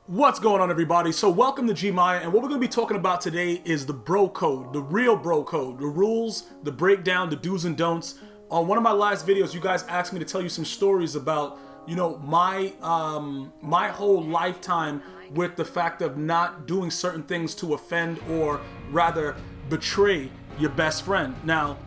What's going on, everybody? So welcome to Gmia, and what we're going to be talking about today is the bro code, the real bro code, the rules, the breakdown, the do's and don'ts. On one of my last videos, you guys asked me to tell you some stories about, my whole lifetime with the fact of not doing certain things to offend or rather betray your best friend. Now,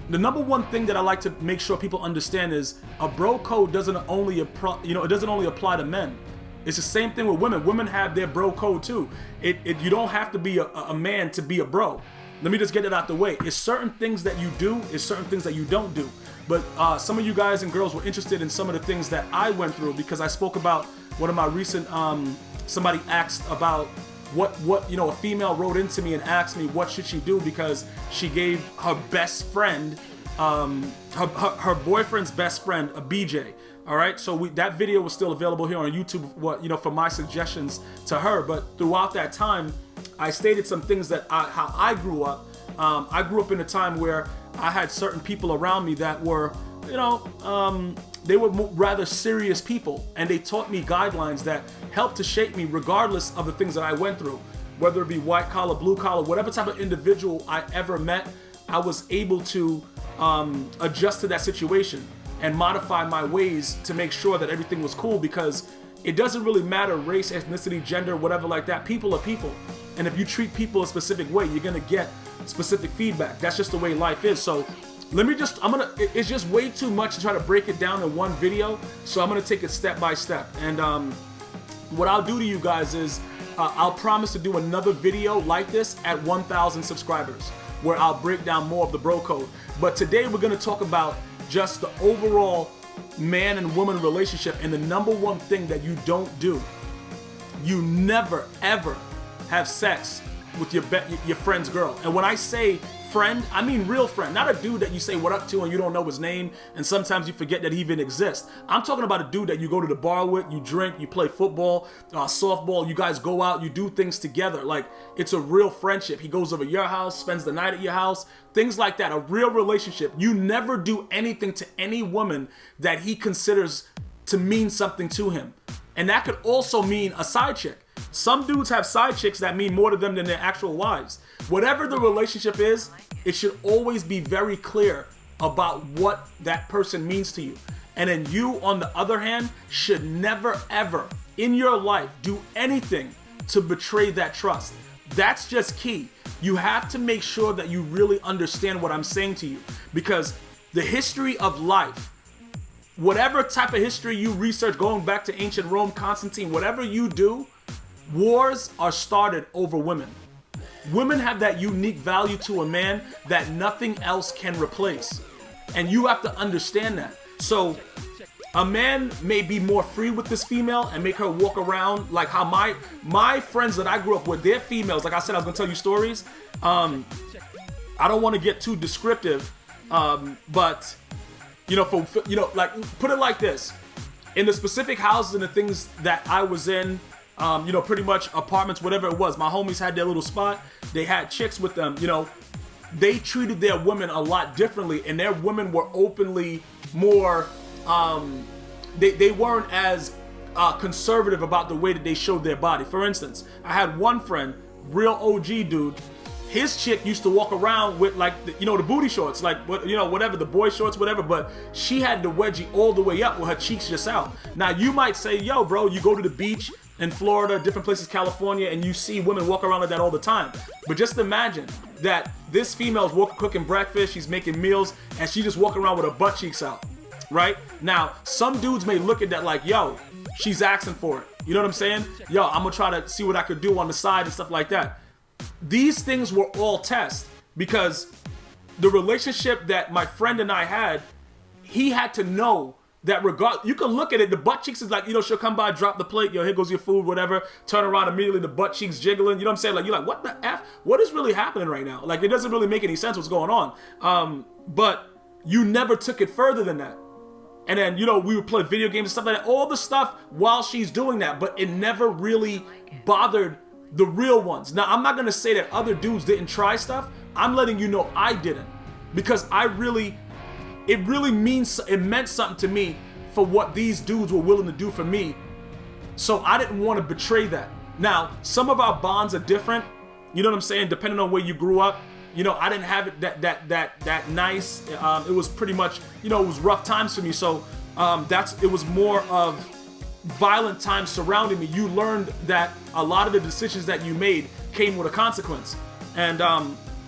the number one thing that I like to make sure people understand is a bro code doesn't only apply to men. It's the same thing with women. Women have their bro code too. You don't have to be a man to be a bro. Let me just get it out the way. It's certain things that you do, it's certain things that you don't do. But some of you guys and girls were interested in some of the things that I went through because I spoke about one of my recent, somebody asked about what a female wrote into me and asked me what should she do because she gave her best friend, her boyfriend's best friend, a BJ. All right, so that video was still available here on YouTube, for my suggestions to her. But throughout that time, I stated some things that how I grew up. I grew up in a time where I had certain people around me that were, they were rather serious people, and they taught me guidelines that helped to shape me regardless of the things that I went through, whether it be white collar, blue collar, whatever type of individual I ever met, I was able to adjust to that situation and modify my ways to make sure that everything was cool, because it doesn't really matter race, ethnicity, gender, whatever like that. People are people. And if you treat people a specific way, you're gonna get specific feedback. That's just the way life is. So it's just way too much to try to break it down in one video. So I'm gonna take it step by step. And what I'll do to you guys is I'll promise to do another video like this at 1,000 subscribers where I'll break down more of the bro code. But today we're gonna talk about just the overall man and woman relationship, and the number one thing that you don't do. You never ever have sex with your friend's girl. And when I say friend, I mean real friend, not a dude that you say what up to and you don't know his name and sometimes you forget that he even exists. I'm talking about a dude that you go to the bar with, you drink, you play football, softball, you guys go out, you do things together. Like, it's a real friendship. He goes over your house, spends the night at your house, things like that. A real relationship. You never do anything to any woman that he considers to mean something to him. And that could also mean a side chick. Some dudes have side chicks that mean more to them than their actual wives. Whatever the relationship is, it should always be very clear about what that person means to you. And then you, on the other hand, should never ever in your life do anything to betray that trust. That's just key. You have to make sure that you really understand what I'm saying to you, because the history of life, whatever type of history you research, going back to ancient Rome, Constantine, whatever you do, wars are started over women. Women have that unique value to a man that nothing else can replace. And you have to understand that. So a man may be more free with this female and make her walk around like how my friends that I grew up with, they're females. Like I said, I was gonna tell you stories. I don't want to get too descriptive, but like, put it like this. In the specific houses and the things that I was in, pretty much apartments, whatever it was, my homies had their little spot. They had chicks with them. They treated their women a lot differently, and their women were openly more, they weren't as conservative about the way that they showed their body. For instance, I had one friend, real OG dude. His chick used to walk around with like the booty shorts, like whatever, the boy shorts, whatever, but she had the wedgie all the way up with her cheeks just out. Now you might say, yo bro, you go to the beach in Florida, different places, California, and you see women walk around like that all the time. But just imagine that this female's cooking breakfast, she's making meals, and she just walking around with her butt cheeks out, right? Now, some dudes may look at that like, yo, she's asking for it. You know what I'm saying? Yo, I'm gonna try to see what I could do on the side and stuff like that. These things were all tests, because the relationship that my friend and I had, he had to know that you can look at it, the butt cheeks is like, she'll come by, drop the plate, here goes your food, whatever, turn around immediately, the butt cheeks jiggling, you know what I'm saying? Like, you're like, what the F? What is really happening right now? Like, it doesn't really make any sense what's going on. But you never took it further than that. And then, we would play video games and stuff like that, all the stuff while she's doing that, but it never really bothered the real ones. Now, I'm not gonna say that other dudes didn't try stuff. I'm letting you know I didn't, because it meant something to me for what these dudes were willing to do for me So I didn't want to betray that. Now, some of our bonds are different. You know what I'm saying? Depending on where you grew up. You know, I didn't have it that nice. It was pretty much, you know, it was rough times for me. So it was more of violent times surrounding me. You learned that a lot of the decisions that you made came with a consequence. And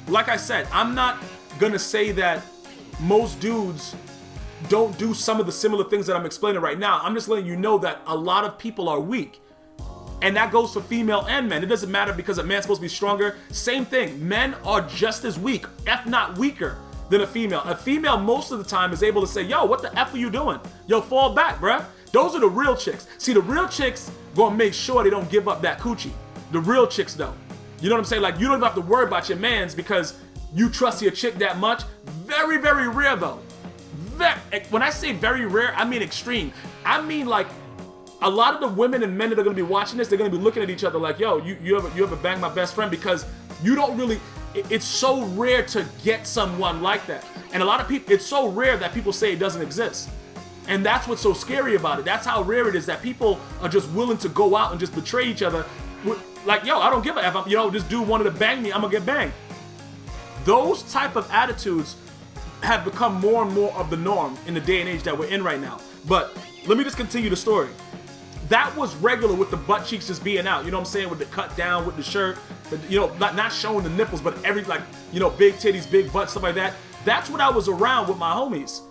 like I said, I'm not gonna say that most dudes don't do some of the similar things that I'm explaining right now. I'm just letting you know that a lot of people are weak. And that goes for female and men. It doesn't matter because a man's supposed to be stronger. Same thing. Men are just as weak, if not weaker, than a female. A female most of the time is able to say, yo, what the F are you doing? Yo, fall back, bruh. Those are the real chicks. See, the real chicks gonna make sure they don't give up that coochie. The real chicks though. You know what I'm saying? Like, you don't even have to worry about your mans because you trust your chick that much. Very, very rare though. When I say very rare, I mean extreme. I mean like a lot of the women and men that are gonna be watching this, they're gonna be looking at each other like, yo, you ever bang my best friend? Because you don't really, it's so rare to get someone like that. And a lot of people, it's so rare that people say it doesn't exist. And that's what's so scary about it. That's how rare it is that people are just willing to go out and just betray each other. Like, yo, I don't give a F. You know, this dude wanted to bang me, I'm gonna get banged. Those type of attitudes have become more and more of the norm in the day and age that we're in right now. But let me just continue the story. That was regular with the butt cheeks just being out. You know what I'm saying? With the cut down, with the shirt, you know, not showing the nipples, but every, like, you know, big titties, big butts, stuff like that. That's what I was around with my homies.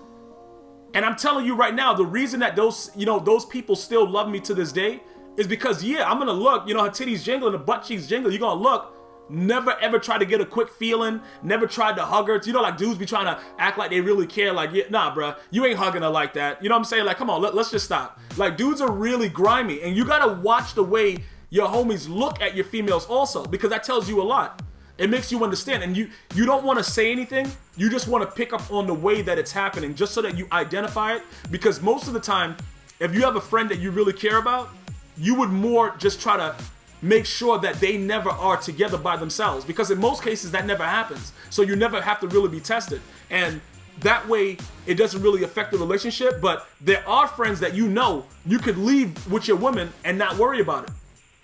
And I'm telling you right now, the reason that those people still love me to this day is because, yeah, I'm gonna look, you know, her titties jingling, the butt cheeks jingling, you're gonna look. Never ever try to get a quick feeling, never tried to hug her. You know, like dudes be trying to act like they really care, like, yeah, nah, bruh, you ain't hugging her like that. You know what I'm saying? Like, come on, let's just stop. Like, dudes are really grimy, and you gotta watch the way your homies look at your females also, because that tells you a lot. It makes you understand, and you don't want to say anything. You just want to pick up on the way that it's happening, just so that you identify it. Because most of the time, if you have a friend that you really care about, you would more just try to make sure that they never are together by themselves, because in most cases that never happens. So you never have to really be tested, and that way it doesn't really affect the relationship. But there are friends that you know you could leave with your woman and not worry about it,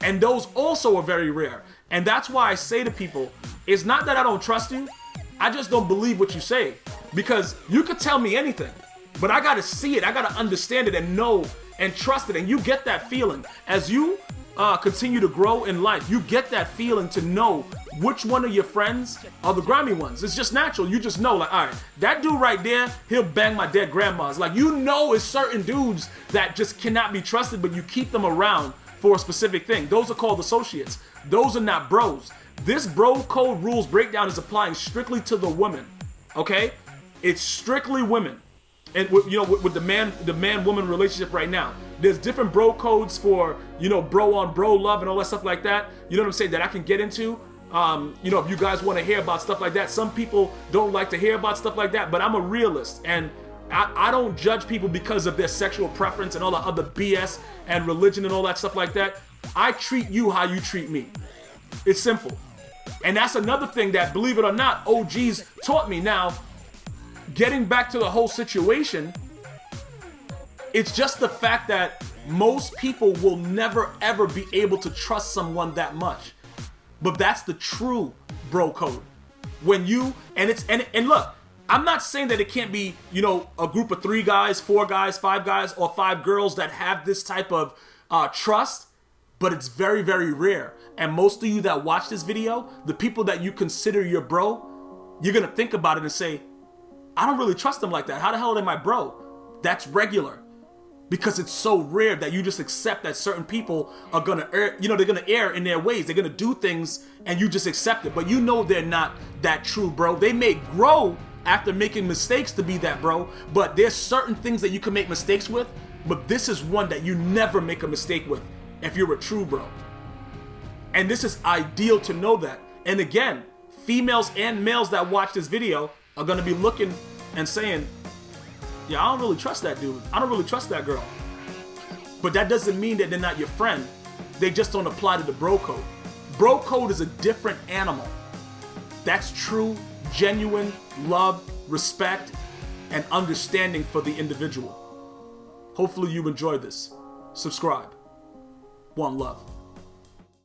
and those also are very rare. And that's why I say to people, it's not that I don't trust you, I just don't believe what you say. Because you could tell me anything, but I gotta see it, I gotta understand it and know and trust it. And you get that feeling as you continue to grow in life. You get that feeling to know which one of your friends are the grimy ones. It's just natural. You just know, like, all right, that dude right there, he'll bang my dead grandmas. Like, you know, it's certain dudes that just cannot be trusted, but you keep them around for a specific thing. Those are called associates. Those are not bros. This bro code rules breakdown is applying strictly to the women. Okay, it's strictly women. And you know, with the man-woman relationship right now, there's different bro codes for, you know, bro on bro love and all that stuff like that. You know what I'm saying? That I can get into. You know, if you guys want to hear about stuff like that. Some people don't like to hear about stuff like that, but I'm a realist, and I don't judge people because of their sexual preference and all the other BS and religion and all that stuff like that. I treat you how you treat me. It's simple. And that's another thing that, believe it or not, OGs taught me. Now, getting back to the whole situation, it's just the fact that most people will never ever be able to trust someone that much. But that's the true bro code. When you, and look, I'm not saying that it can't be, you know, a group of 3 guys, 4 guys, 5 guys, or 5 girls that have this type of trust, but it's very, very rare. And most of you that watch this video, the people that you consider your bro, you're gonna think about it and say, I don't really trust them like that. How the hell are they my bro? That's regular. Because it's so rare that you just accept that certain people are gonna err, you know, they're gonna err in their ways. They're gonna do things and you just accept it. But you know they're not that true, bro. They may grow after making mistakes to be that, bro. But there's certain things that you can make mistakes with, but this is one that you never make a mistake with if you're a true bro. And this is ideal to know that. And again, females and males that watch this video are gonna be looking and saying, yeah, I don't really trust that dude. I don't really trust that girl. But that doesn't mean that they're not your friend. They just don't apply to the bro code. Bro code is a different animal. That's true, genuine love, respect, and understanding for the individual. Hopefully you enjoyed this. Subscribe. One love.